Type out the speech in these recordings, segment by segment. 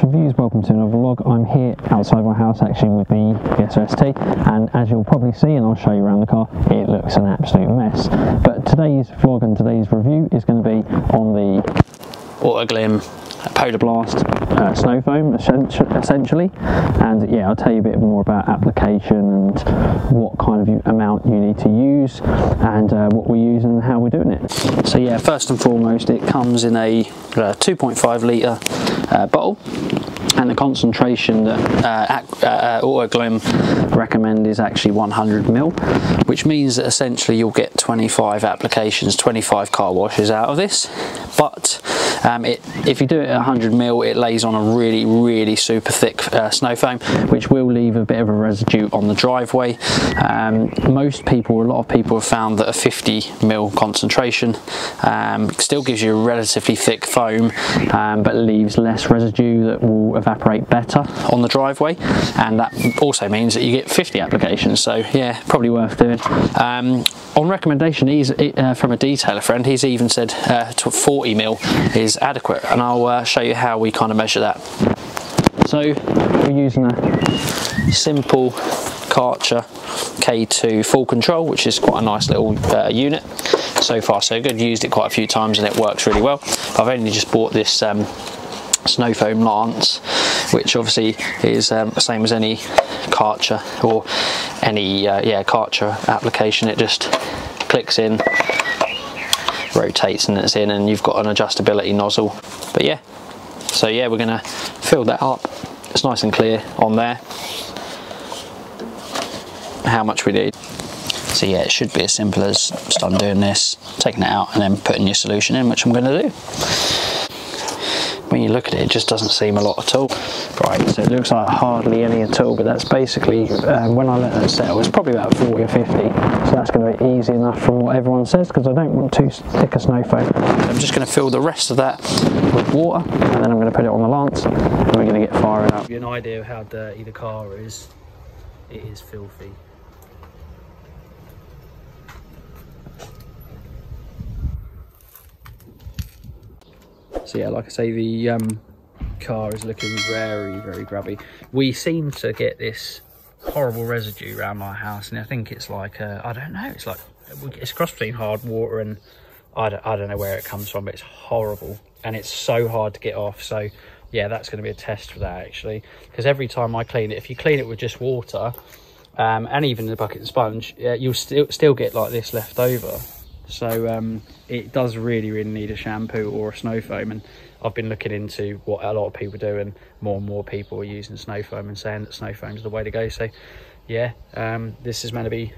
Reviews, welcome to another vlog. I'm here outside my house actually with the SST, and as you'll probably see, and I'll show you around the car, it looks an absolute mess. But today's vlog and today's review is going to be on the Autoglym Polar Blast snow foam essentially, and yeah, I'll tell you a bit more about application and what kind of amount you need to use and what we're using and how we're doing it. So yeah, first and foremost, it comes in a 2.5 litre bottle, and the concentration that Autoglym recommend is actually 100 ml, which means that essentially you'll get 25 applications, 25 car washes out of this. But if you do it at 100 ml, it lays on a really super thick snow foam, which will leave a bit of a residue on the driveway. Most people, a lot of people have found that a 50 ml concentration still gives you a relatively thick foam, but leaves less residue that will evaporate better on the driveway, and that also means that you get 50 applications. So yeah, probably worth doing. On recommendation, from a detailer friend, he's even said 40 ml is adequate, and I'll show you how we kind of measure that. So we're using a simple Karcher K2 full control, which is quite a nice little unit. So far so good, used it quite a few times and it works really well. I've only just bought this snow foam lance, which obviously is the same as any Karcher or any Karcher application. It just clicks in, rotates, and it's in, and you've got an adjustability nozzle. But yeah, so yeah, we're gonna fill that up. It's nice and clear on there how much we need. So yeah, it should be as simple as just undoing this, taking it out, and then putting your solution in, which I'm going to do. When you look at it, it just doesn't seem a lot at all. Right, so it looks like hardly any at all, but that's basically, when I let that settle, it's probably about 40 or 50. So that's going to be easy enough from what everyone says, because I don't want too thick a snow foam. I'm just going to fill the rest of that with water, and then I'm going to put it on the lance, and we're going to get firing up. To give you an idea of how dirty the car is, it is filthy. So yeah, like I say, the car is looking very grubby. We seem to get this horrible residue around my house, and I think it's like I don't know, it's like it's a cross between hard water and I don't know where it comes from, but it's horrible and it's so hard to get off. So yeah, that's going to be a test for that actually, because every time I clean it, if you clean it with just water and even the bucket and sponge, you'll still get like this left over. So it does really need a shampoo or a snow foam, and I've been looking into what a lot of people do, and more people are using snow foam and saying that snow foam is the way to go. So yeah, this is meant to be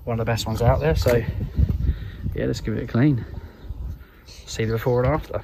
one of the best ones out there. So yeah, let's give it a clean, see the before and after.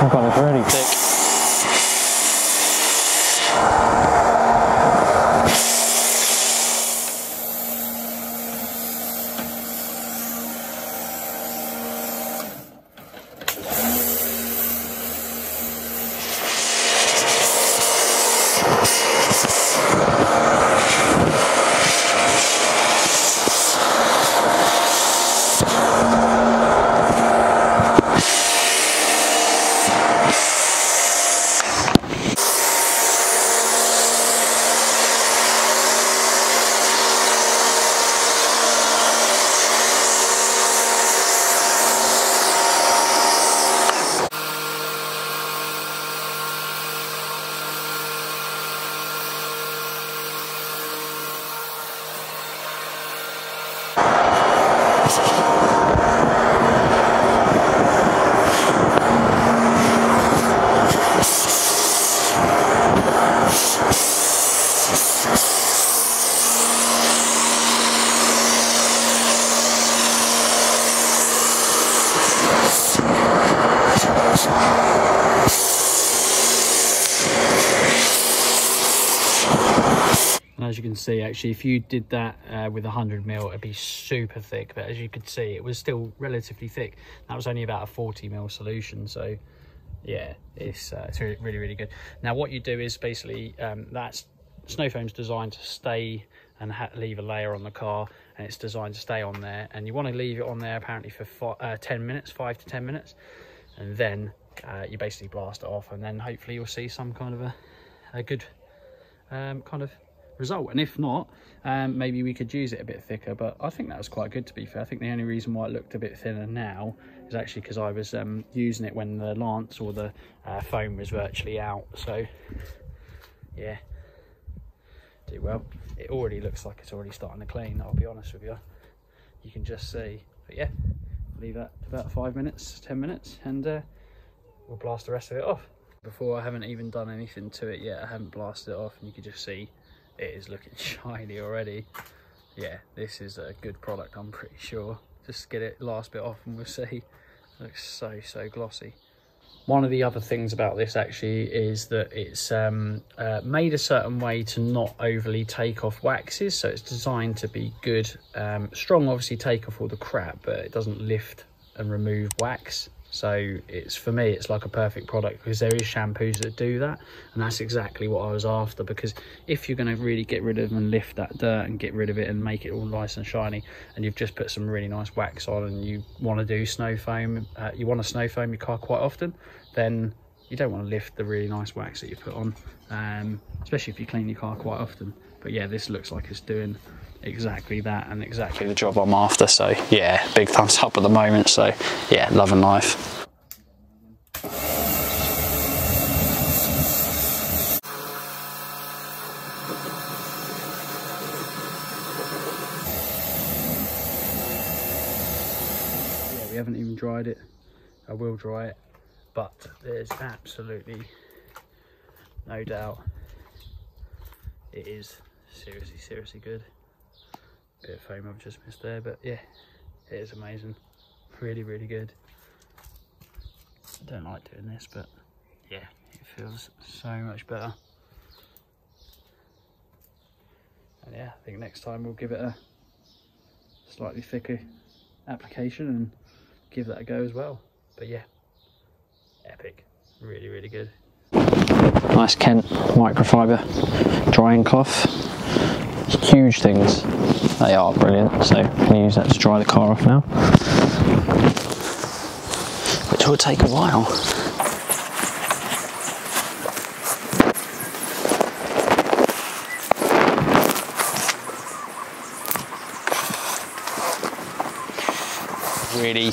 Oh god, it's really thick. And as you can see, actually, if you did that with 100 ml, it'd be super thick. But as you could see, it was still relatively thick. That was only about a 40 ml solution. So yeah, it's really good. Now what you do is basically that snow foam's designed to stay and leave a layer on the car, and it's designed to stay on there, and you want to leave it on there apparently for 10 minutes, 5 to 10 minutes, and then you basically blast it off, and then hopefully you'll see some kind of a good kind of result. And if not, maybe we could use it a bit thicker, but I think that was quite good, to be fair. I think the only reason why it looked a bit thinner now is actually because I was using it when the lance or the foam was virtually out. So yeah, do well. It already looks like it's already starting to clean, I'll be honest with you. You can just see. But yeah, leave that about 5 minutes, 10 minutes, and we'll blast the rest of it off. Before, I haven't even done anything to it yet. I haven't blasted it off, and you can just see it is looking shiny already. Yeah, this is a good product, I'm pretty sure. Just get it last bit off and we'll see. It looks so glossy. One of the other things about this actually is that it's made a certain way to not overly take off waxes. So it's designed to be good, strong, obviously take off all the crap, but it doesn't lift and remove wax. So it's, for me, it's like a perfect product, because there is shampoos that do that, and that's exactly what I was after. Because if you're going to really get rid of and lift that dirt and get rid of it and make it all nice and shiny, and you've just put some really nice wax on, and you want to do snow foam, you want to snow foam your car quite often, then you don't want to lift the really nice wax that you put on, especially if you clean your car quite often. But yeah, this looks like it's doing exactly that and exactly the job I'm after. So yeah, big thumbs up at the moment. So yeah, love and life. Yeah, we haven't even dried it. I will dry it, but there's absolutely no doubt it is seriously good. Bit of foam I've just missed there, but yeah, it is amazing. Really good. I don't like doing this, but yeah, it feels so much better. And yeah, I think next time we'll give it a slightly thicker application and give that a go as well. But yeah, epic. Really good. Nice Kent microfiber drying cloth. Huge things. They are brilliant. So I'm going to use that to dry the car off now, which will take a while. Really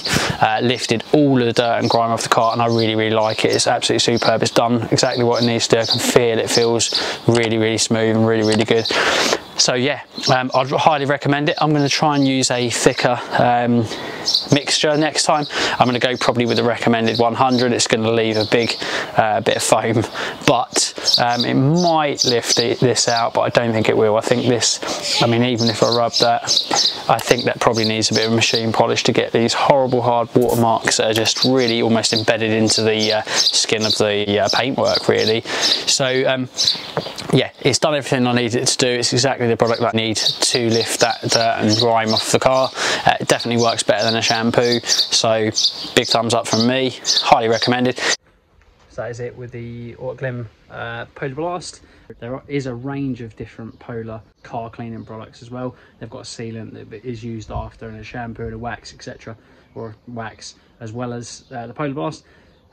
lifted all of the dirt and grime off the car, and I really like it. It's absolutely superb. It's done exactly what it needs to do. I can feel it feels really smooth and really good. So yeah, I'd highly recommend it. I'm going to try and use a thicker mixture next time. I'm going to go probably with the recommended 100. It's going to leave a big bit of foam, but it might lift this out, but I don't think it will. I think this, I mean, even if I rub that, I think that probably needs a bit of machine polish to get these horrible hard watermarks that are just really almost embedded into the skin of the paintwork, really. So yeah, it's done everything I needed it to do. It's exactly the product that I need to lift that dirt and grime off the car. It definitely works better than a shampoo, so big thumbs up from me. Highly recommended. So that is it with the Autoglym Polar Blast. There is a range of different Polar car cleaning products as well. They've got a sealant that is used after, and a shampoo and a wax, etc., or wax, as well as the Polar Blast.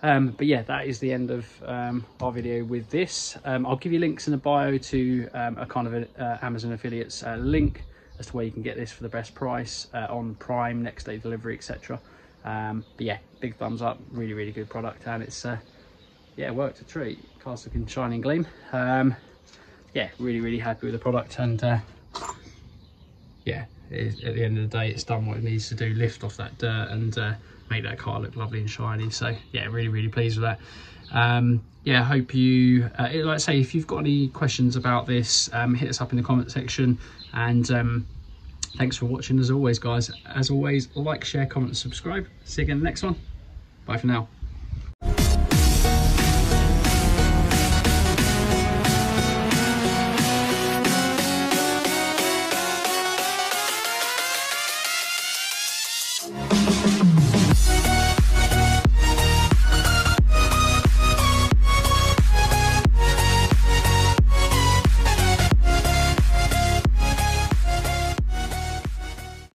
But yeah, that is the end of our video with this. I'll give you links in the bio to a kind of Amazon affiliates link as to where you can get this for the best price on Prime, next day delivery, etc. But yeah, big thumbs up. Really good product, and it's yeah, worked a treat. Car's looking shiny and gleam. Yeah, really happy with the product, and yeah, at the end of the day, it's done what it needs to do, lift off that dirt and make that car look lovely and shiny. So yeah, really pleased with that. Yeah, I hope you like I say, if you've got any questions about this, hit us up in the comment section, and thanks for watching as always, guys. As always, like, share, comment and subscribe. See you again in the next one. Bye for now.